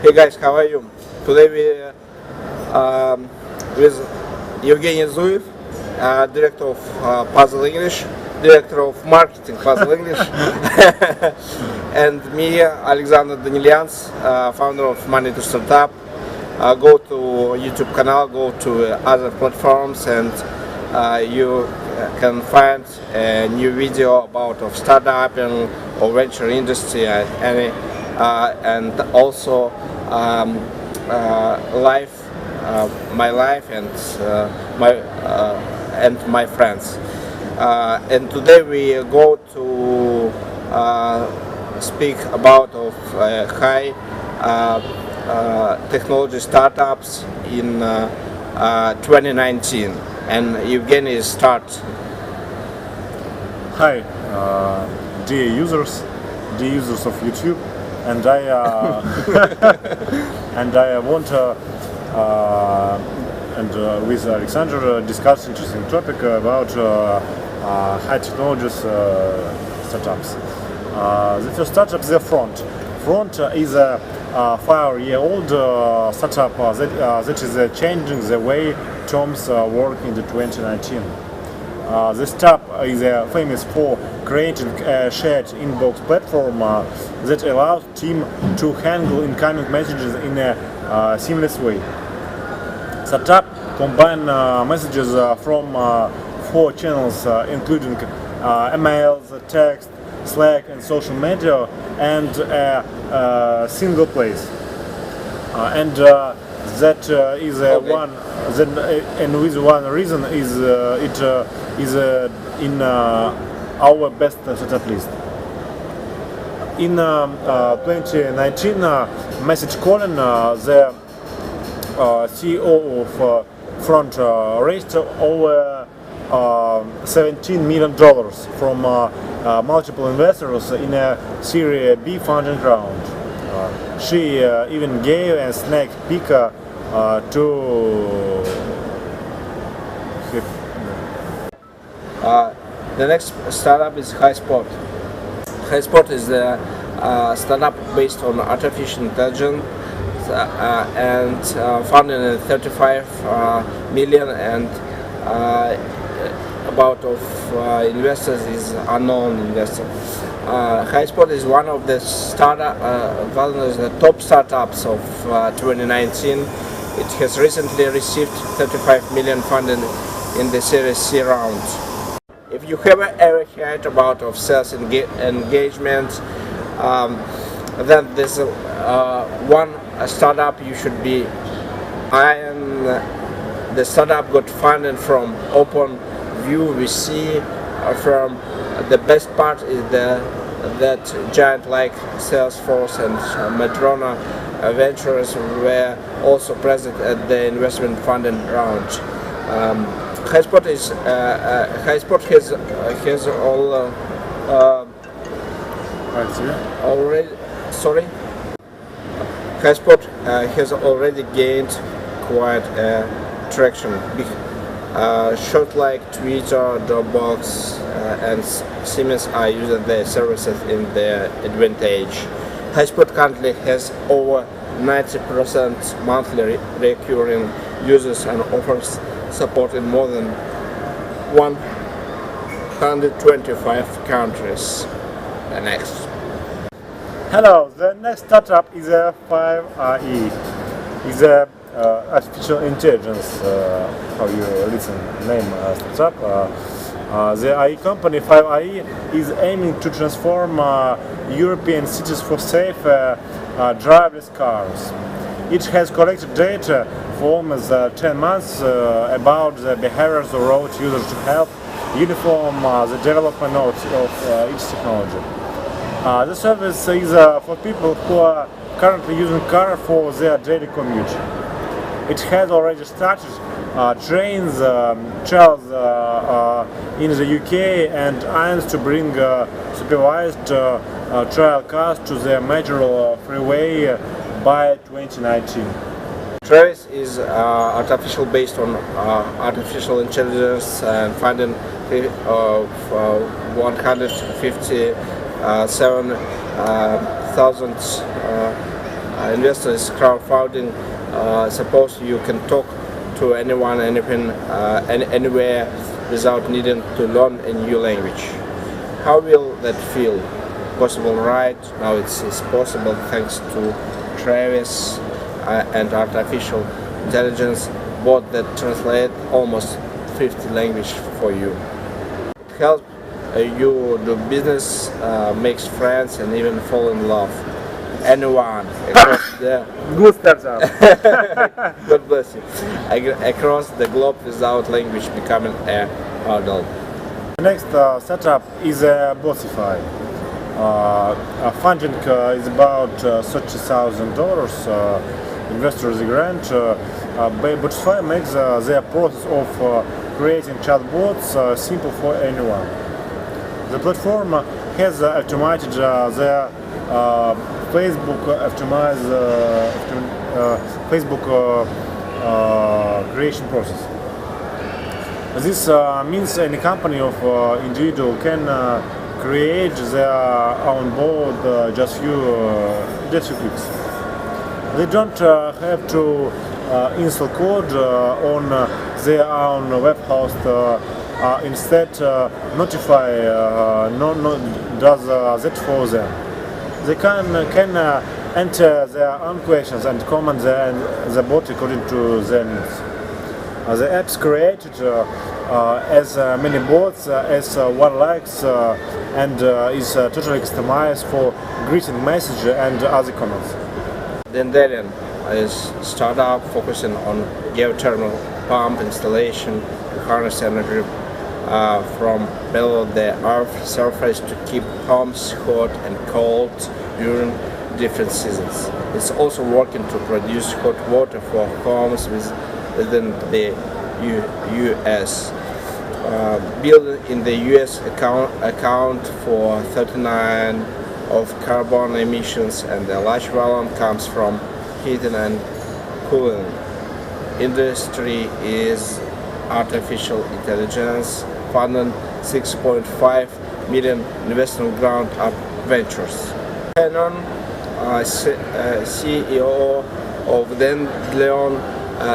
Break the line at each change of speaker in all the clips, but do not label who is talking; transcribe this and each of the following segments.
Hey guys, how are you? Today we with Evgeny Zuev, director of Puzzle English, director of marketing Puzzle English, and me, Alexander Danilyants, founder of Moneytostartup. Go to YouTube channel, go to other platforms, and you can find a new video about of startup or venture industry, and also my life and my friends. And today we go to speak about of high technology startups in 2019. And Evgeny start.
Hi, dear users of YouTube, and I want with Alexander discuss interesting topic about high technologies startups. The first startup is the Front. Front is a 5-year-old startup that is changing the way terms work in the 2019. The startup is famous for creating a shared inbox platform that allows team to handle incoming messages in a seamless way. Startup combine messages from 4 channels, including emails, text, Slack, and social media, and a single place. That is one. And with one reason is it is in our best startup list. In 2019, Mathilde Collin, the CEO of Front, raised over $17 million from multiple investors in a Series B funding round. She even gave a sneak peek to
the next startup is HighSpot. HighSpot is a startup based on artificial intelligence and funded at 35 million, and about of investors is unknown investor. HighSpot is one of the top startups of 2019. It has recently received 35 million funding in the Series C round. If you have ever heard about of sales engagement, then there's one startup you should be eyeing. The startup got funded from OpenView VC firm. The best part is that giant like Salesforce and Madrona Ventures were also present at the investment funding round. HighSpot has HighSpot has already gained quite traction. Shows like Twitter, Dropbox, and Siemens are using their services in their advantage. HighSpot currently has over 90% monthly recurring users and offers support in more than 125 countries. The next.
Hello, the next startup is a 5IE. Is a artificial intelligence, how you listen name startup. The IE company 5IE is aiming to transform European cities for safe driverless cars. It has collected data for almost 10 months about the behaviors of road users to help uniform the development of each technology. The service is for people who are currently using car for their daily commute. It has already started trains trials in the UK and aims to bring supervised trial cars to the major freeway by 2019.
Travis is artificial based on artificial intelligence and funding of 157,000 investors crowdfunding. Suppose you can talk to anyone, anything, anywhere without needing to learn a new language. How will that feel? Possible, right? Now it's possible thanks to Travis and artificial intelligence bot that translate almost 50 languages for you. It helps you do business, makes friends, and even fall in love. Anyone across the
Good startup.
God bless you. Across the globe without language becoming a hurdle.
The next startup is Bossify. Funding is about $30,000. Investors grant. Bossify makes their process of creating chatbots simple for anyone. The platform has automated their Facebook creation process. This means any company or individual can create their own bot just few clicks. They don't have to install code on their own web host. Instead, Notify does that for them. They can enter their own questions and comment the bot according to their needs. The app's created as many bots as one likes and is totally customized for greeting message and other comments.
Danilyants is a startup focusing on geothermal pump installation to harness energy from below the earth surface to keep homes hot and cold during different seasons. It's also working to produce hot water for homes within the US. Building in the US account for 39% of carbon emissions, and a large volume comes from heating and cooling. Industry is artificial intelligence, funding 6.5 million investment ground-up ventures. Canon, CEO of Danilyants,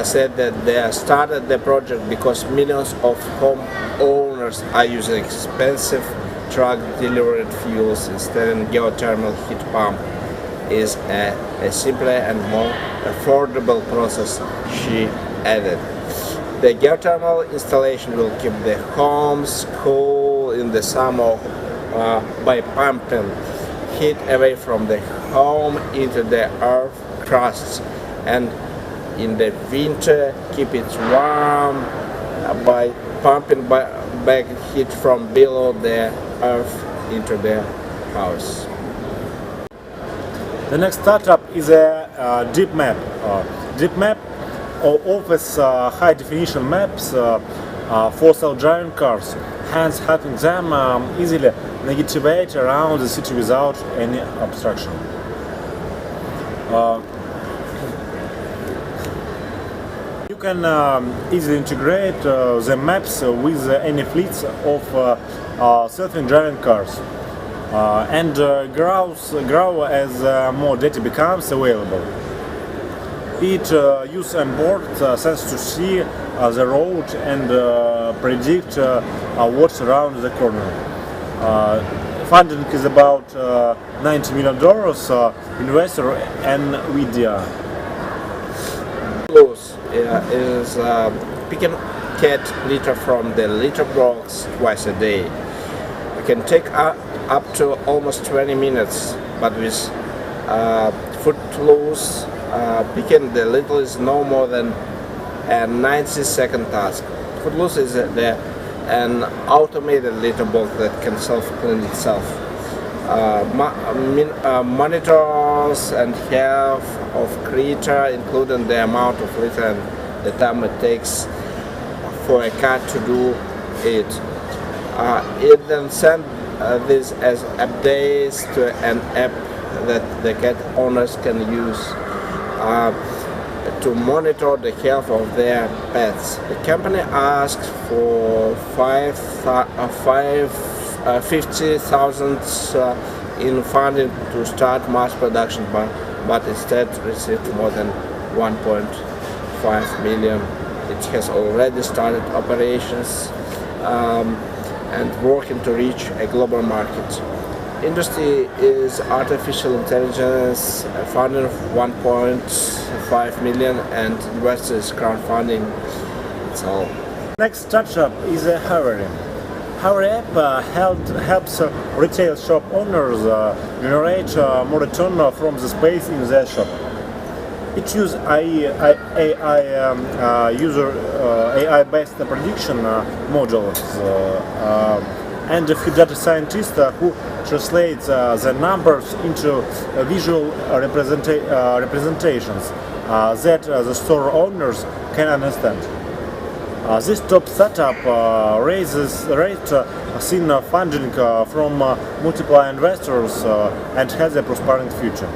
said that they started the project because millions of homeowners are using expensive truck-delivered fuels instead of geothermal heat pump is a simpler and more affordable process, she added. The geothermal installation will keep the homes cool in the summer by pumping heat away from the home into the earth crusts, and in the winter keep it warm by pumping back heat from below the earth into the house.
The next startup is a DeepMap. DeepMap offers high-definition maps for self-driving cars, hence helping them easily navigate around the city without any obstruction. You can easily integrate the maps with any fleets of self-driving cars and grow as more data becomes available. It uses onboard sensors to see the road and predict what's around the corner. Funding is about $90 million. Investor NVIDIA.
Is picking cat litter from the litter box twice a day. It can take up to almost 20 minutes, but with Footloose, picking the litter is no more than a 90-second task. Footloose is an automated litter box that can self-clean itself. Monitors and health of creature, including the amount of litter and the time it takes for a cat to do it. It then sends this as updates to an app that the cat owners can use to monitor the health of their pets. The company asked for $50,000 in funding to start mass production by but instead received more than 1.5 million. It has already started operations and working to reach a global market. Industry is artificial intelligence, funding of 1.5 million, and investors crowdfunding. That's all.
Next startup is Hiring. Our app helps retail shop owners generate more return from the space in their shop. It uses AI-based prediction modules and a few data scientists who translate the numbers into visual representations that the store owners can understand. This top startup raises seen funding from multiple investors and has a prospering future.